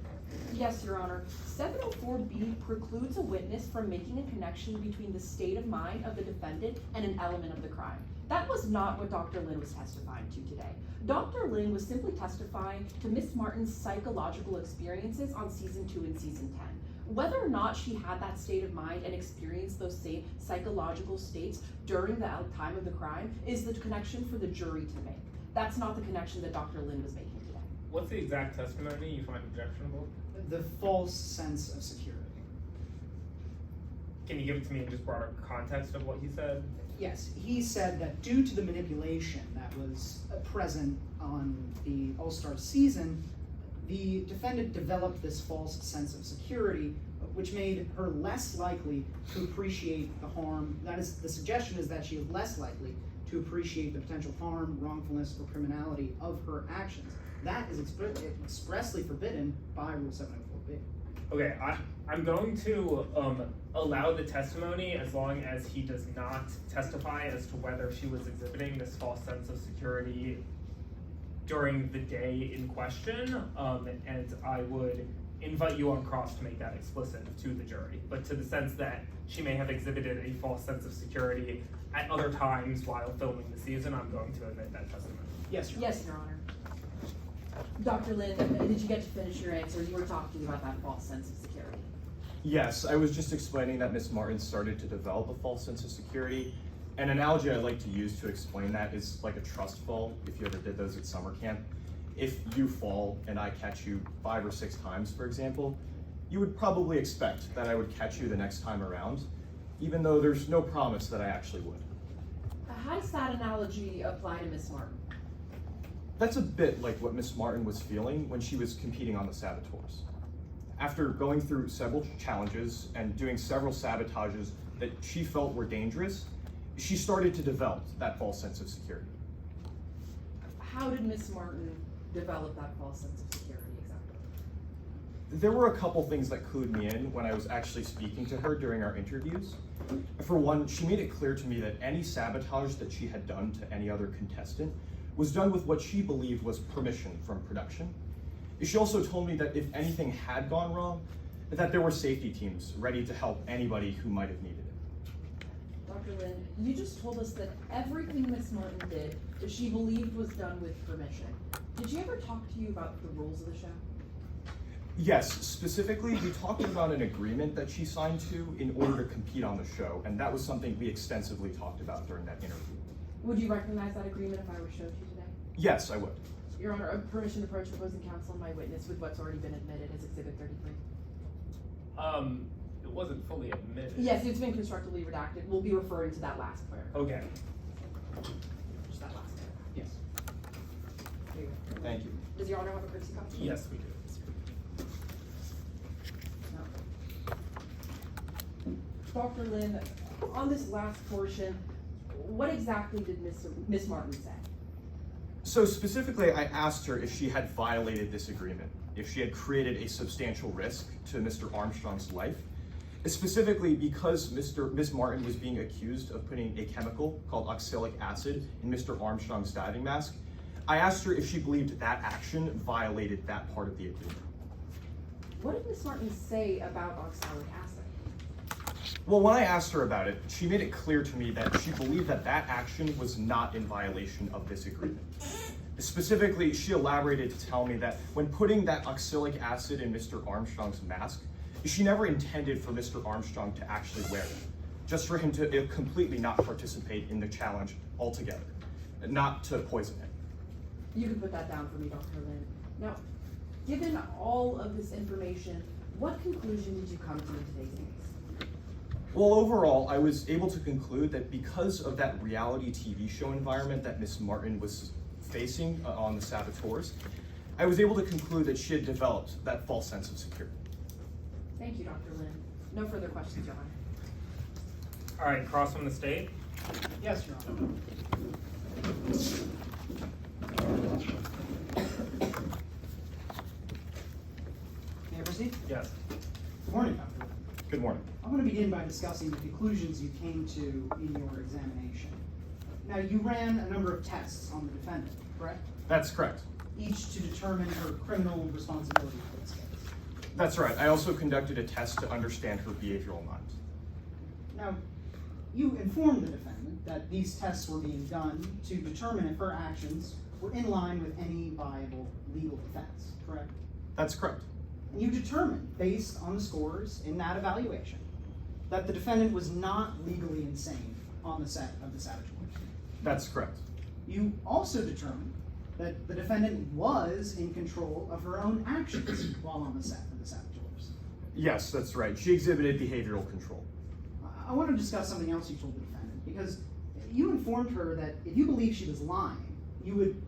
Yes, Your Honor. 704B precludes a witness from making a connection between the state of mind of the defendant and an element of the crime. That was not what Dr. Lin was testifying to today. Dr. Lin was simply testifying to Miss Martin's psychological experiences on season 2 and season 10. Whether or not she had that state of mind and experienced those same psychological states during the time of the crime is the connection for the jury to make. That's not the connection that Dr. Lin was making today. What's the exact testimony you find objectionable? The false sense of security. Can you give it to me in just broader context of what he said? Yes, he said that due to the manipulation that was present on the All-Star season, the defendant developed this false sense of security, which made her less likely to appreciate the harm. That is, the suggestion is that she is less likely to appreciate the potential harm, wrongfulness, or criminality of her actions. That is expressly forbidden by Rule 704B. Okay, I'm going to allow the testimony as long as he does not testify as to whether she was exhibiting this false sense of security during the day in question, and I would invite you on cross to make that explicit to the jury. But to the sense that she may have exhibited a false sense of security at other times while filming the season, I'm going to admit that testimony. Yes, Your Honor. Yes, Your Honor. Dr. Lin, did you get to finish your answer? You were talking about that false sense of security. Yes, I was just explaining that Miss Martin started to develop a false sense of security. An analogy I like to use to explain that is like a trust fall, if you ever did those at summer camp. If you fall and I catch you 5 or 6 times, for example, you would probably expect that I would catch you the next time around, even though there's no promise that I actually would. How does that analogy apply to Miss Martin? That's a bit like what Miss Martin was feeling when she was competing on the Saboteurs. After going through several challenges and doing several sabotages that she felt were dangerous, she started to develop that false sense of security. How did Miss Martin develop that false sense of security exactly? There were a couple things that clued me in when I was actually speaking to her during our interviews. For one, she made it clear to me that any sabotage that she had done to any other contestant was done with what she believed was permission from production. She also told me that if anything had gone wrong, that there were safety teams ready to help anybody who might have needed it. Dr. Lin, you just told us that everything Miss Martin did that she believed was done with permission. Did she ever talk to you about the rules of the show? Yes, specifically, we talked about an agreement that she signed to in order to compete on the show, and that was something we extensively talked about during that interview. Would you recognize that agreement if I were to show it to you today? Yes, I would. Your Honor, a permission to approach the opposing counsel and my witness with what's already been admitted as Exhibit 33. It wasn't fully admitted. Yes, it's been constructively redacted. We'll be referring to that last paragraph. Okay. Just that last paragraph. Yes. There you go. Thank you. Does Your Honor have a courtesy copy? Yes, we do. No. Dr. Lin, on this last portion, what exactly did Miss Martin say? So specifically, I asked her if she had violated this agreement, if she had created a substantial risk to Mr. Armstrong's life. Specifically because Ms. Martin was being accused of putting a chemical called oxalic acid in Mr. Armstrong's diving mask, I asked her if she believed that action violated that part of the agreement. What did Ms. Martin say about oxalic acid? Well, when I asked her about it, she made it clear to me that she believed that that action was not in violation of this agreement. Specifically, she elaborated to tell me that when putting that oxalic acid in Mr. Armstrong's mask, she never intended for Mr. Armstrong to actually wear it, just for him to completely not participate in the challenge altogether, not to poison him. You can put that down for me, Dr. Lin. Now, given all of this information, what conclusion did you come to in today's case? Well, overall, I was able to conclude that because of that reality TV show environment that Ms. Martin was facing on the saboteurs, I was able to conclude that she had developed that false sense of security. Thank you, Dr. Lin. No further questions, Your Honor. All right, cross from the state. Yes, Your Honor. May I proceed? Yes. Good morning, Dr. Lin. Good morning. I'm going to begin by discussing the conclusions you came to in your examination. Now, you ran a number of tests on the defendant, correct? That's correct. Each to determine her criminal responsibility for this case. That's right. I also conducted a test to understand her behavioral mind. Now, you informed the defendant that these tests were being done to determine if her actions were in line with any viable legal defense, correct? That's correct. And you determined, based on the scores in that evaluation, that the defendant was not legally insane on the set of the saboteurs. That's correct. You also determined that the defendant was in control of her own actions while on the set of the saboteurs. Yes, that's right. She exhibited behavioral control. I want to discuss something else you told the defendant, because you informed her that if you believed she was lying, you would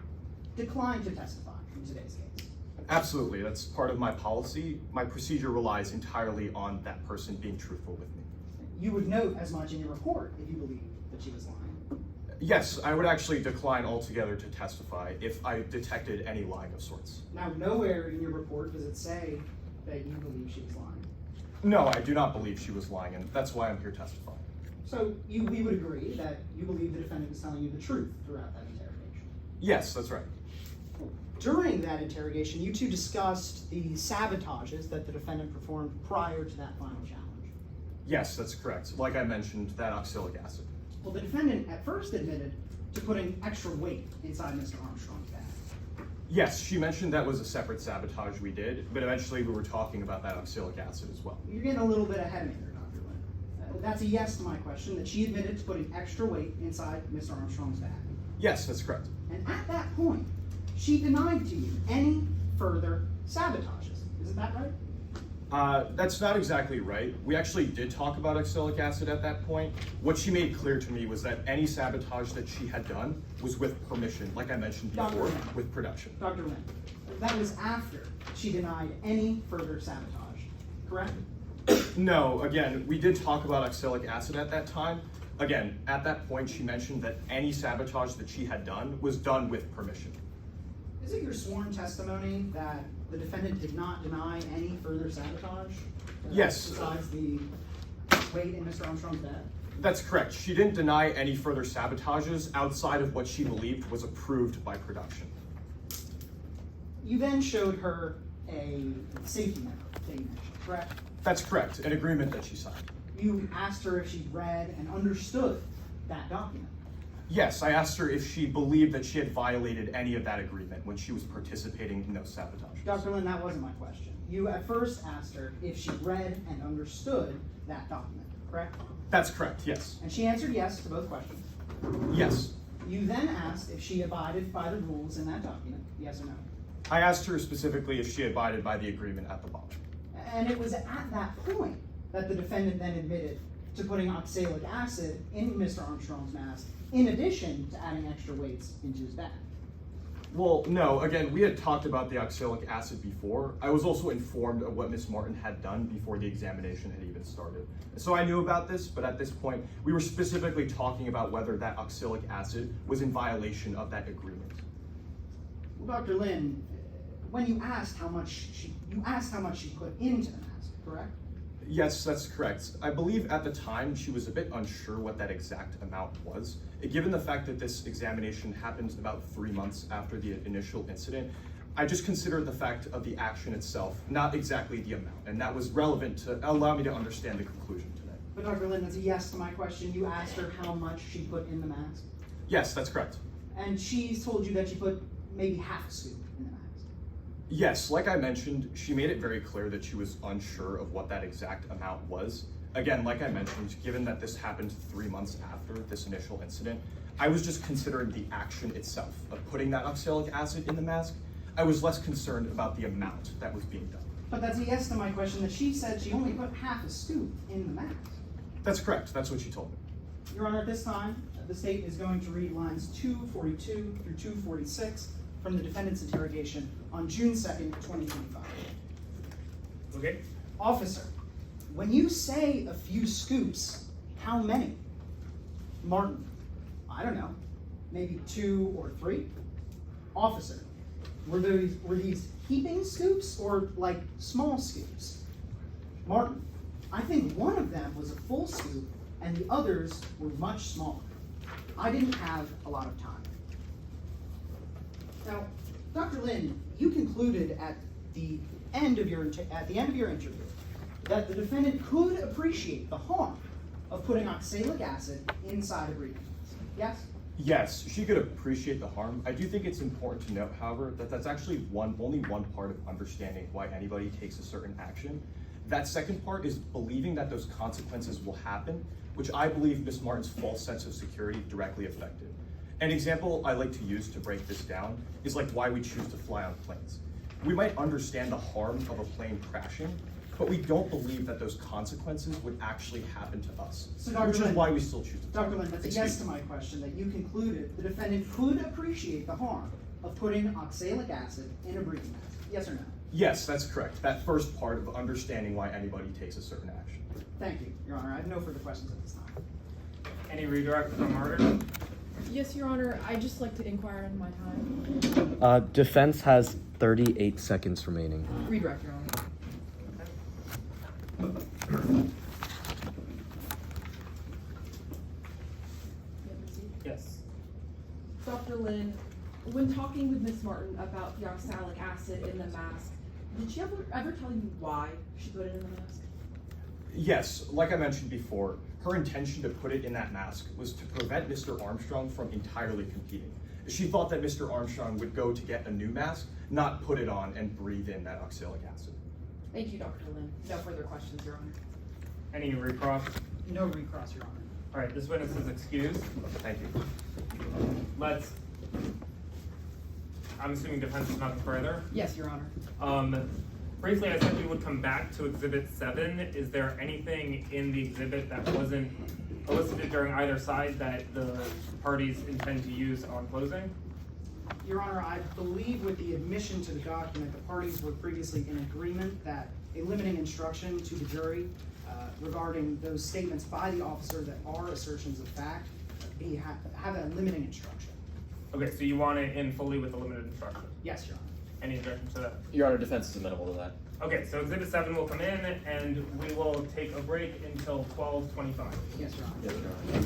decline to testify in today's case. Absolutely. That's part of my policy. My procedure relies entirely on that person being truthful with me. You would note as much in your report if you believed that she was lying. Yes, I would actually decline altogether to testify if I detected any lying of sorts. Now, nowhere in your report does it say that you believe she was lying. No, I do not believe she was lying, and that's why I'm here testifying. So we would agree that you believe the defendant was telling you the truth throughout that interrogation. Yes, that's right. During that interrogation, you two discussed the sabotages that the defendant performed prior to that final challenge. Yes, that's correct. Like I mentioned, that oxalic acid. Well, the defendant at first admitted to putting extra weight inside Mr. Armstrong's bag. Yes, she mentioned that was a separate sabotage we did, but eventually we were talking about that oxalic acid as well. You're getting a little bit ahead of me there, Dr. Lin. That's a yes to my question, that she admitted to putting extra weight inside Mr. Armstrong's bag. Yes, that's correct. And at that point, she denied to you any further sabotages. Isn't that right? That's not exactly right. We actually did talk about oxalic acid at that point. What she made clear to me was that any sabotage that she had done was with permission, like I mentioned before, with production. Dr. Lin, that was after she denied any further sabotage, correct? No, again, we did talk about oxalic acid at that time. Again, at that point, she mentioned that any sabotage that she had done was done with permission. Is it your sworn testimony that the defendant did not deny any further sabotage? Yes. Besides the weight in Mr. Armstrong's bag? That's correct. She didn't deny any further sabotages outside of what she believed was approved by production. You then showed her a safety memo that you mentioned, correct? That's correct, an agreement that she signed. You asked her if she read and understood that document. Yes, I asked her if she believed that she had violated any of that agreement when she was participating in those sabotages. Dr. Lin, that wasn't my question. You at first asked her if she read and understood that document, correct? That's correct, yes. And she answered yes to both questions. Yes. You then asked if she abided by the rules in that document, yes or no? I asked her specifically if she abided by the agreement at the bottom. And it was at that point that the defendant then admitted to putting oxalic acid in Mr. Armstrong's mask, in addition to adding extra weights into his bag. Well, no, again, we had talked about the oxalic acid before. I was also informed of what Ms. Martin had done before the examination had even started. So I knew about this, but at this point, we were specifically talking about whether that oxalic acid was in violation of that agreement. Well, Dr. Lin, when you asked how much she put into the mask, correct? Yes, that's correct. I believe at the time she was a bit unsure what that exact amount was. Given the fact that this examination happened about 3 months after the initial incident, I just considered the fact of the action itself, not exactly the amount, and that was relevant to allow me to understand the conclusion today. But Dr. Lin, that's a yes to my question. You asked her how much she put in the mask, Yes, that's correct. and she's told you that she put maybe half a scoop in the mask. Yes, like I mentioned, she made it very clear that she was unsure of what that exact amount was. Again, like I mentioned, given that this happened 3 months after this initial incident, I was just considering the action itself of putting that oxalic acid in the mask. I was less concerned about the amount that was being done. But that's a yes to my question that she said she only put half a scoop in the mask. That's correct, that's what she told me. Your Honor, at this time, the state is going to read lines 242 through 246 from the defendant's interrogation on June 2nd, 2025. Okay? Officer, when you say a few scoops, how many? Martin, I don't know, maybe 2 or 3? Officer, were these heaping scoops or like small scoops? Martin, I think one of them was a full scoop and the others were much smaller. I didn't have a lot of time. Now, Dr. Lin, you concluded at the end of your interview that the defendant could appreciate the harm of putting oxalic acid inside a breathing mask. Yes? Yes, she could appreciate the harm. I do think it's important to note, however, that that's actually only one part of understanding why anybody takes a certain action. That second part is believing that those consequences will happen, which I believe Ms. Martin's false sense of security directly affected. An example I like to use to break this down is like why we choose to fly on planes. We might understand the harm of a plane crashing, but we don't believe that those consequences would actually happen to us, So, Dr. which is Lin, why we still choose to fly. Dr. Lin, that's a yes to my question that you concluded the defendant could appreciate the harm of putting oxalic acid in a breathing mask. Yes or no? Yes, that's correct. That first part of understanding why anybody takes a certain action. Thank you, Your Honor. I have no further questions at this time. Any redirect from Martin? Yes, Your Honor, I'd just like to inquire into my time. Defense has 38 seconds remaining. Redirect, Your Honor. Yes. Dr. Lin, when talking with Ms. Martin about the oxalic acid in the mask, did she ever tell you why she put it in the mask? Yes, like I mentioned before, her intention to put it in that mask was to prevent Mr. Armstrong from entirely competing. She thought that Mr. Armstrong would go to get a new mask, not put it on and breathe in that oxalic acid. Thank you, Dr. Lin. No further questions, Your Honor. Any recross? No recross, Your Honor. All right, this witness is excused. Thank you. I'm assuming defense is nothing further. Yes, Your Honor. Briefly, I said we would come back to Exhibit 7. Is there anything in the exhibit that wasn't elicited during either side that the parties intend to use on closing? Your Honor, I believe with the admission to the document, the parties were previously in agreement that a limiting instruction to the jury regarding those statements by the officer that are assertions of fact have a limiting instruction. Okay, so you want it in fully with a limited instruction? Yes, Your Honor. Any objection to that? Your Honor, defense is amenable to that. Okay, so Exhibit 7 will come in, and we will take a break until 12:25. Yes, Your Honor. Yes, Your Honor.